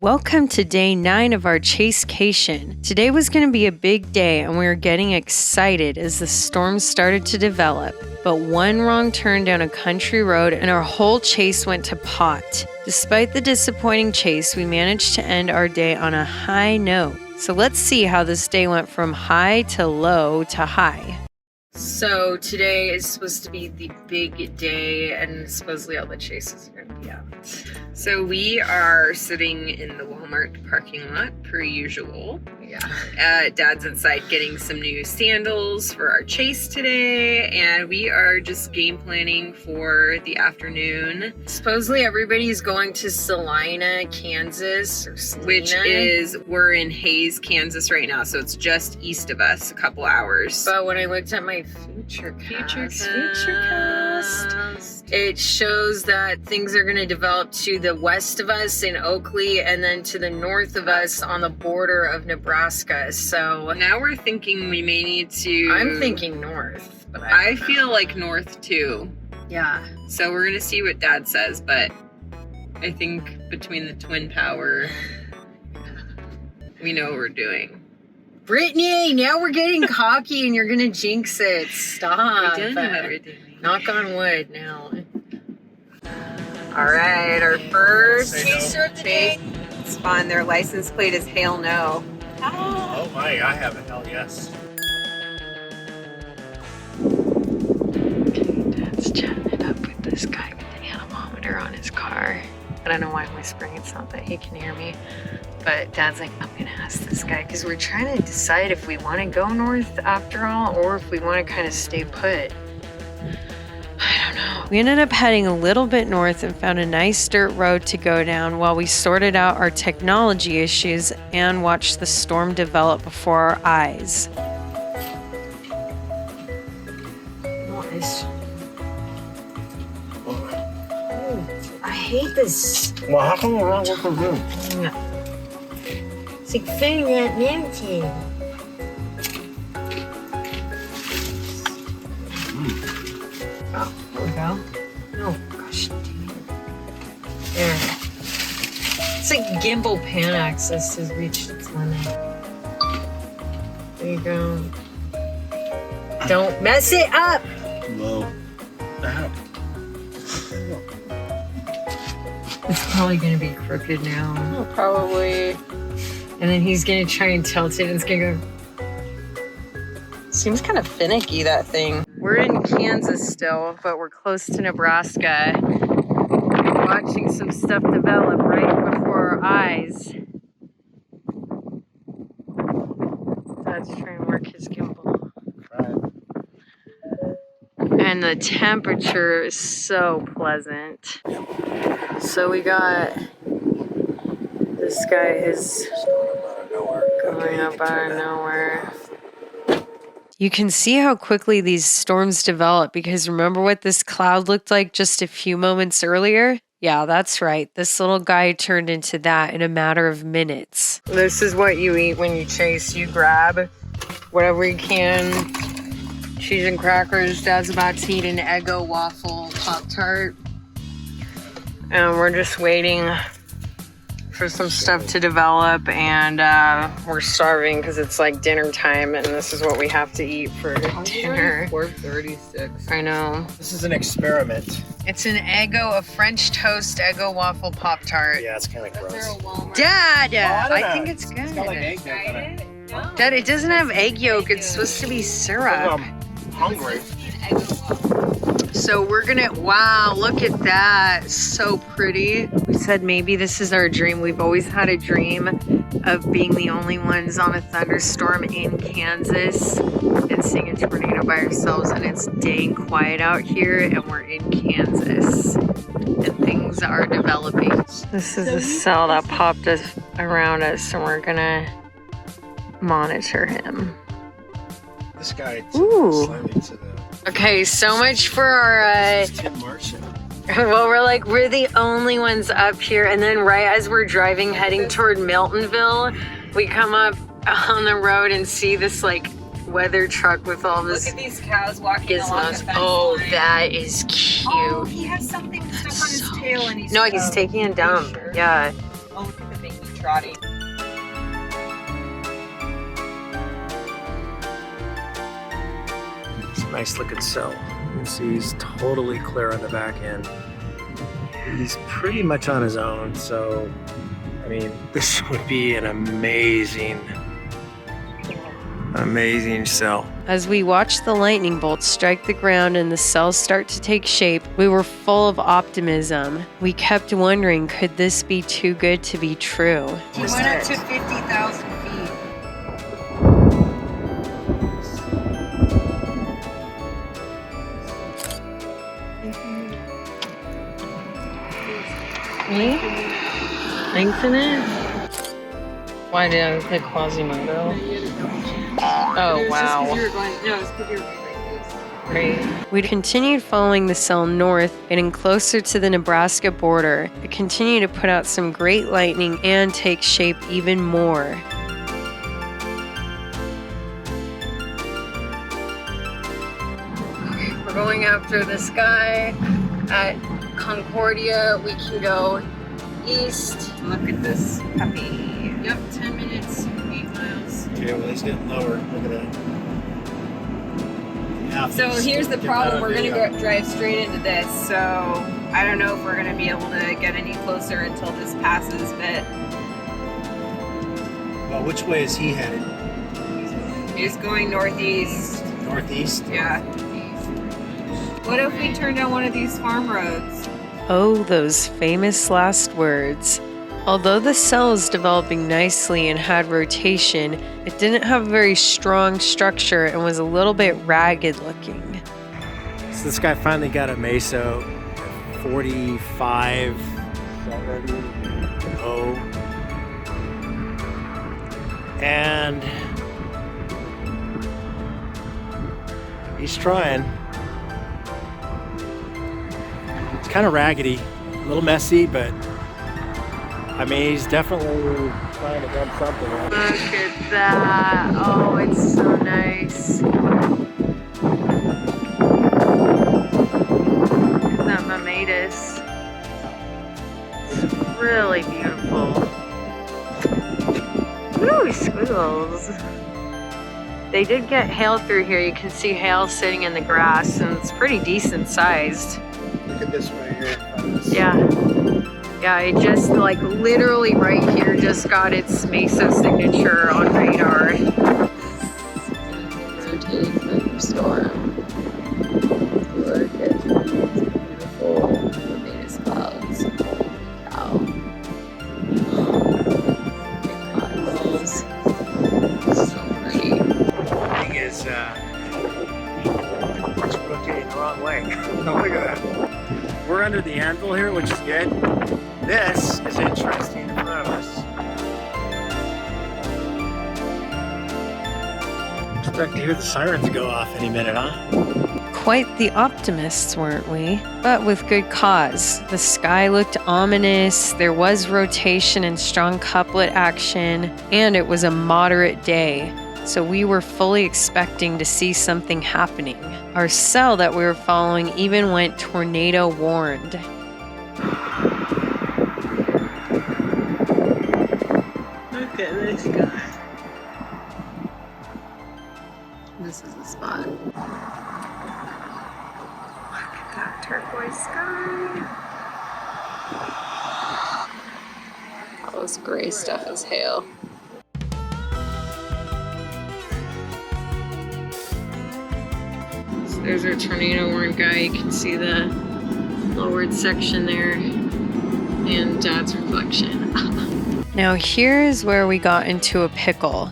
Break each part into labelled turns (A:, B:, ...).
A: Welcome to day 9 of our Chasecation. Today was going to be a big day and we were getting excited as the storm started to develop. But one wrong turn down a country road and our whole chase went to pot. Despite the disappointing chase, we managed to end our day on a high note. So let's see how this day went from high to low to high. So today is supposed to be the big day and supposedly all the chases are going to be out.
B: So we are sitting in the Walmart parking lot per usual.
A: Yeah.
B: Dad's inside getting some new sandals for our chase today, and we are just game planning for the afternoon.
A: Supposedly everybody's going to Salina, Kansas, or Salina.
B: Which is, we're in Hays, Kansas right now, so it's just east of us, a couple hours.
A: But when I looked at my Futurecast, it shows that things are going to develop to the west of us in Oakley and then to the north of us on the border of Nebraska. So
B: now we're thinking we may need to...
A: I'm thinking north, but
B: I feel like north too.
A: Yeah.
B: So we're going to see what Dad says, but I think between the twin power, we know what we're doing.
A: Brittany, now we're getting cocky and you're gonna jinx it. Stop.
B: We don't know what we're doing.
A: Knock on wood now. Alright, our first chaser of the day.
B: It's fun. Their license plate is Hail No.
C: Oh my, I have a hell yes.
A: Dad's chatting it up with this guy with the anemometer on his car. I don't know why I'm whispering, it's not that he can hear me. But Dad's like, I'm gonna ask this guy because we're trying to decide if we want to go north after all or if we want to kind of stay put. I don't know. We ended up heading a little bit north and found a nice dirt road to go down while we sorted out our technology issues and watched the storm develop before our eyes. Nice. I hate this.
C: Well, how come we're not working good?
A: It's like food at mountain. Oh, there we go. Oh, gosh, dang it. There. It's like gimbal pan access has reached its limit. There you go. Don't mess it up!
C: Whoa. Ow.
A: It's probably gonna be crooked now.
B: Oh, probably.
A: And then he's gonna try and tilt it and it's gonna go.
B: Seems kind of finicky, that thing. We're in Kansas still, but we're close to Nebraska. Watching some stuff develop right before our eyes.
A: Dad's trying to work his gimbal.
C: Right.
A: And the temperature is so pleasant. So we got this guy is going up out of nowhere. You can see how quickly these storms develop because remember what this cloud looked like just a few moments earlier? Yeah, that's right. This little guy turned into that in a matter of minutes. This is what you eat when you chase. You grab whatever you can. Cheese and crackers. Dad's about to eat an Eggo waffle Pop-Tart. And we're just waiting for some stuff to develop, and we're starving because it's like dinner time, and this is what we have to eat for dinner.
B: 4:36.
A: I know.
C: This is an experiment.
A: It's an Eggo, a French toast Eggo waffle Pop-Tart.
C: Yeah, it's kind of gross.
A: Dad,
C: I don't
A: I
C: know.
A: think it's good.
C: It's got like egg yolk in it.
A: Dad, it doesn't have egg yolk. It's supposed to be syrup.
C: I'm hungry.
A: So we're gonna, wow, look at that. So pretty. We said maybe this is our dream. We've always had a dream of being the only ones on a thunderstorm in Kansas and seeing a tornado by ourselves, and it's dang quiet out here and we're in Kansas and things are developing. This is a cell that popped us around us and we're gonna monitor him.
C: This guy
A: Ooh.
C: slightly to the...
A: Okay, so much for our,
C: It's Tim Martian.
A: well, we're the only ones up here. And then right as we're driving, heading toward Miltonville, we come up on the road and see this like weather truck with all this
B: Look at these cows walking along the
A: gizmos.
B: fence
A: Oh,
B: line.
A: that is cute.
B: Oh, he has something stuck on his tail and he's...
A: No, he's taking a dump.
B: Sure.
A: Yeah.
B: Oh, look at the baby. trotting.
C: It's a nice looking cell. You can see he's totally clear on the back end. He's pretty much on his own, so I mean, this would be an amazing cell.
A: As we watched the lightning bolts strike the ground and the cells start to take shape, we were full of optimism. We kept wondering, could this be too good to be true?
B: He went up to 50,000 feet.
A: Me? Lengthen it? Why did I pick Quasimodo? Oh, wow. Great. We continued following the cell north, getting closer to the Nebraska border. It continued to put out some great lightning and take shape even more. We're going after this guy at Concordia. We can go east.
B: Look at this puppy.
A: Yep, 10 minutes, 8 miles.
C: Okay, well he's getting lower. Look at that. Yeah,
B: So here's the problem. We're gonna go drive straight into this. So I don't know if we're gonna be able to get any closer until this passes. But
C: Well, which way is he headed?
B: he's going northeast.
C: Northeast?
B: Yeah. What if we turned down one of these farm roads?
A: Oh, those famous last words. Although the cell is developing nicely and had rotation, it didn't have a very strong structure and was a little bit ragged looking.
C: So this guy finally got a Meso 45 already. Oh. And he's trying. It's kind of raggedy, a little messy, but I mean, he's definitely trying to get something. Right?
A: Look at that. Oh, it's so nice. Look at that mammatus. It's really beautiful. Ooh, squiggles. They did get hail through here. You can see hail sitting in the grass, and it's pretty decent sized.
C: Look at this right here.
A: Yeah. Yeah, it just like literally right here just got its Meso signature on radar. Rotating thunderstorm. Look at these beautiful mammatus clouds. Holy cow. So pretty.
C: Thing is, it's rotating the wrong way. Look at that. We're under the anvil here, which is good. This is interesting in front of us. Expect to hear the sirens go off any minute, huh?
A: Quite the optimists, weren't we? But with good cause. The sky looked ominous, there was rotation and strong couplet action, and it was a moderate day. So we were fully expecting to see something happening. Our cell that we were following even went tornado warned. Look at this guy. This is the spot. Look at that turquoise sky. All this gray stuff is hail. So there's our tornado warned guy. You can see the lowered section there and Dad's reflection. Now here is where we got into a pickle.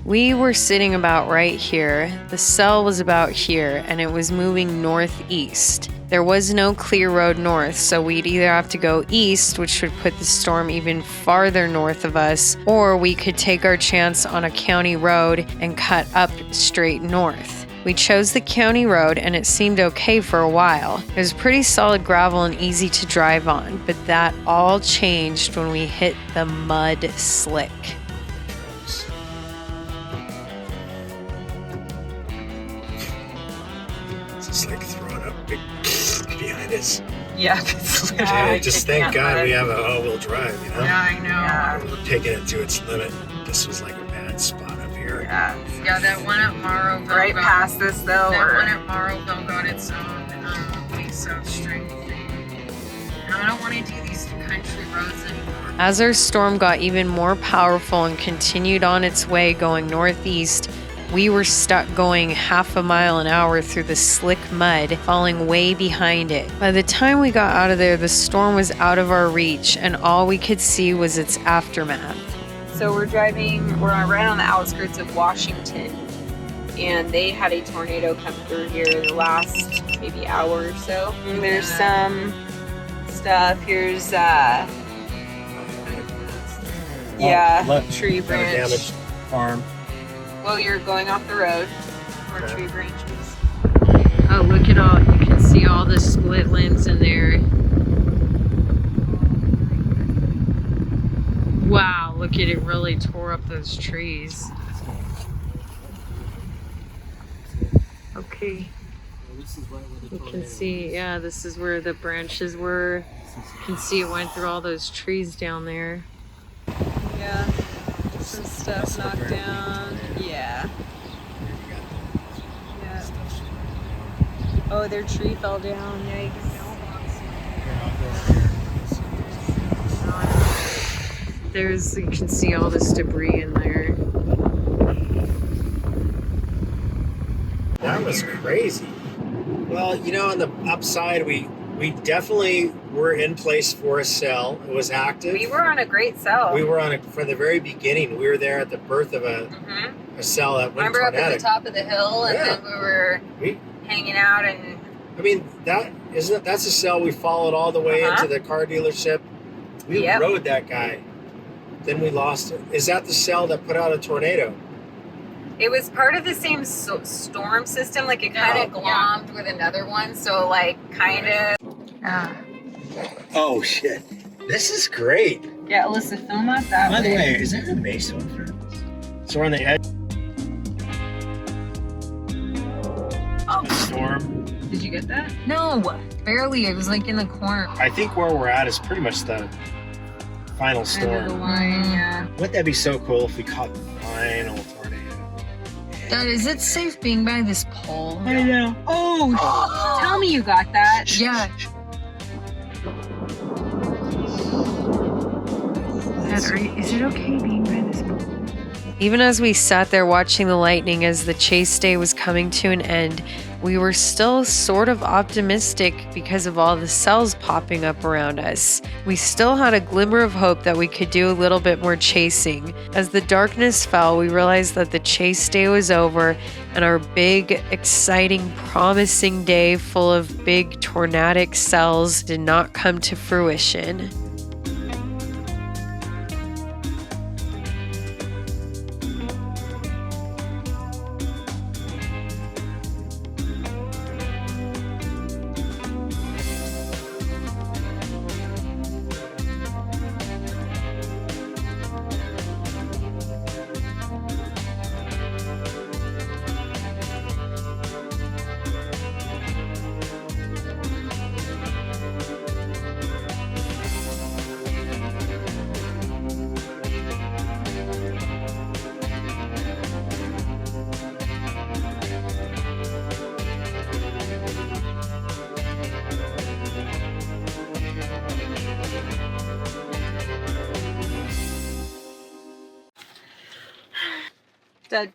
A: We were sitting about right here. The cell was about here and it was moving northeast. There was no clear road north, so we'd either have to go east, which would put the storm even farther north of us, or we could take our chance on a county road and cut up straight north. We chose the county road and it seemed okay for a while. It was pretty solid gravel and easy to drive on, but that all changed when we hit the mud slick.
C: It's just like throwing up big behind us.
B: Yeah, it's literally
C: Yeah, just
B: kicking
C: thank
B: up
C: God
B: mud.
C: we have a all-wheel drive, you know?
B: Yeah, I know.
C: Yeah. We're taking it to its limit. This was like a bad spot up here.
B: Yeah.
A: Yeah, that one at Morrowville.
B: Right past this though.
A: That
B: or-
A: one at Morrowville got its own piece of strength thing. And I don't want to do these country roads anymore. As our storm got even more powerful and continued on its way going northeast, we were stuck going half a mile an hour through the slick mud, falling way behind it. By the time we got out of there, the storm was out of our reach, and all we could see was its aftermath.
B: So we're right on the outskirts of Washington, and they had a tornado come through here in the last maybe hour or so. And there's some stuff. Here's
C: Look,
B: tree
C: got a
B: branch.
C: damaged farm.
B: Well, you're going off the road. More
C: Okay.
B: tree branches.
A: Oh, look at all, you can see all the split limbs in there. Wow, look at it, really tore up those trees. Okay. You can see, yeah, this is where the branches were. You can see it went through all those trees down there.
B: Yeah. Some stuff knocked down. Yeah. Yeah. Oh, their tree fell down. Yikes.
A: There's, you can see all this debris in there.
C: That was crazy. Well, you know, on the upside, we definitely were in place for a cell. It was active.
B: We were on a great cell.
C: We were on it from the very beginning. We were there at the birth of a cell that went
B: Remember up
C: tornadic.
B: at the top of the hill, and
C: Yeah.
B: then we were hanging out, and
C: I mean, that's a cell we followed all the way into the car dealership. We rode that guy. Then we lost it. Is that the cell that put out a tornado?
B: it was part of the same storm system. Like it kind of glommed with another one, so like kind of.
C: Oh shit! This is great.
B: Yeah, Alyssa, film out that
C: By the
B: way.
C: way, is that a Mesa? So we're on the edge of the storm.
B: Did you get that?
A: No, barely. It was like in the corner.
C: I think where we're at is pretty much the final storm.
B: Yeah.
C: Wouldn't that be so cool if we caught the final tornado?
A: Dad, is it safe being by this pole?
C: I know.
B: Oh, tell me you got that.
A: Yeah. Dad, is it okay being by this pole? Even as we sat there watching the lightning as the chase day was coming to an end, we were still sort of optimistic because of all the cells popping up around us. We still had a glimmer of hope that we could do a little bit more chasing. As the darkness fell, we realized that the chase day was over and our big, exciting, promising day full of big tornadic cells did not come to fruition.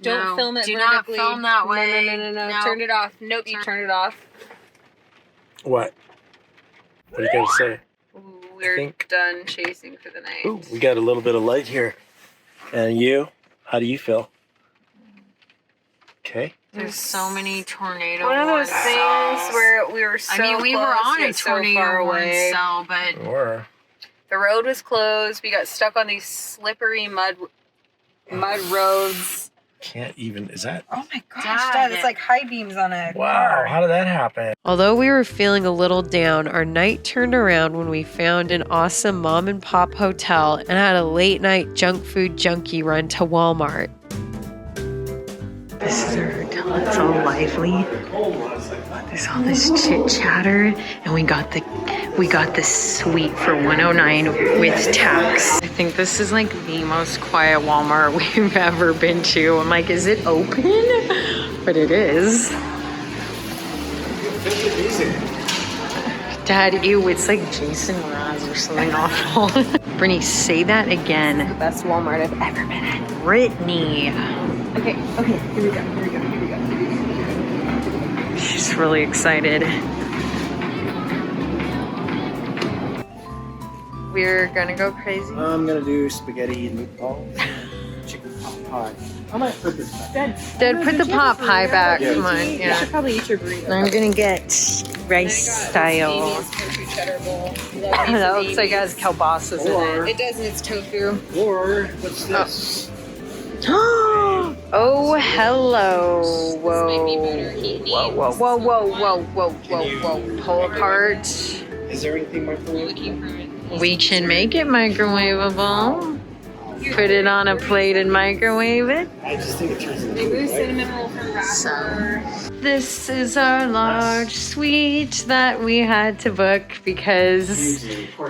B: Don't film it
A: do not
B: vertically.
A: film that way.
B: No.
A: No.
B: Turn it off. Nope, you turned it off.
C: What? What are you gonna say?
B: Ooh, we're done chasing for the night.
C: Ooh, we got a little bit of light here. And you? How do you feel? Okay.
A: There's so many tornado
B: One of those
A: warning
B: things
A: cells.
B: where we were so
A: I mean, we
B: close,
A: were on a
B: yet so
A: tornado
B: far
A: warning
B: away.
A: cell, but
C: Or
B: The road was closed. We got stuck on these slippery mud roads.
C: can't even. Is that?
B: Oh my gosh,
A: Dad,
B: Dad, it's like high beams on a
C: Wow.
B: car.
C: How did that happen?
A: although we were feeling a little down, our night turned around when we found an awesome mom and pop hotel and had a late night junk food junkie run to Walmart. This is our hotel. It's all lively. There's all this chit chatter, and we got the We got this suite for $109 with tax. I think this is like the most quiet Walmart we've ever been to. I'm like, is it open? But it is. Dad, ew, it's like Jason Mraz or something awful. Brittany, say that again.
B: The best Walmart I've ever been at.
A: Brittany.
B: Okay, here we go.
A: She's really excited. We're gonna go crazy.
C: I'm gonna do spaghetti and meatballs, chicken pot pie. I might put this back.
A: Dad, put the pot pie back.
C: Yeah.
A: Come on,
B: You
A: yeah.
B: should probably eat your burrito.
A: I'm gonna get rice style.
B: Amy's tofu cheddar bowl.
A: That looks like it has kielbasas in it.
B: It does, and it's tofu.
C: Or what's this?
A: Oh, hello. Whoa.
B: This might be better. He
A: Whoa. Pull apart.
C: Is there anything more for
A: We can make it microwavable. Put it on a plate and microwave it.
C: I just think it turns into
B: Maybe the cinnamon roll from
A: So, this is our large suite that we had to book because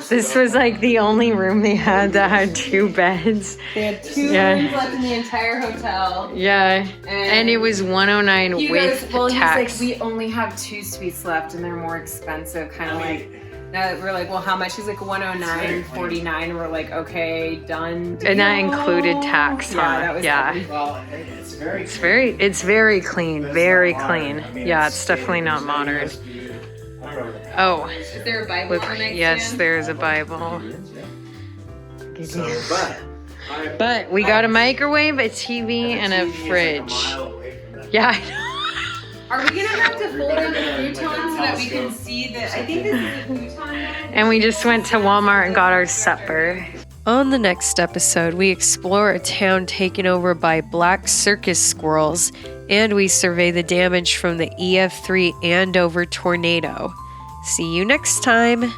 A: this was like the only room they had that had 2 beds.
B: They had 2
A: Yeah.
B: rooms left in the entire hotel.
A: Yeah, and it was $109
B: He
A: with
B: goes, well,
A: tax.
B: he's like, we only have 2 suites left and they're more expensive. Kind of like, now we're like, well, how much? He's like, $109.49. We're like, okay, done.
A: And that
B: deal.
A: included tax, huh?
B: Yeah, that was
A: Yeah.
B: heavy.
C: Well, it's
A: very clean, very clean. Yeah, it's definitely not modern. Oh,
B: Is there a Bible
A: look,
B: on the next
A: yes,
B: stand?
A: there's a Bible.
C: So,
A: But we got a microwave, a TV, and a fridge. Yeah, I know.
B: Are we gonna have to fold in the futon so that we can see the? I think this is a futon.
A: And we just went to Walmart and got our supper. On the next episode, we explore a town taken over by black circus squirrels, and we survey the damage from the EF3 Andover tornado. See you next time!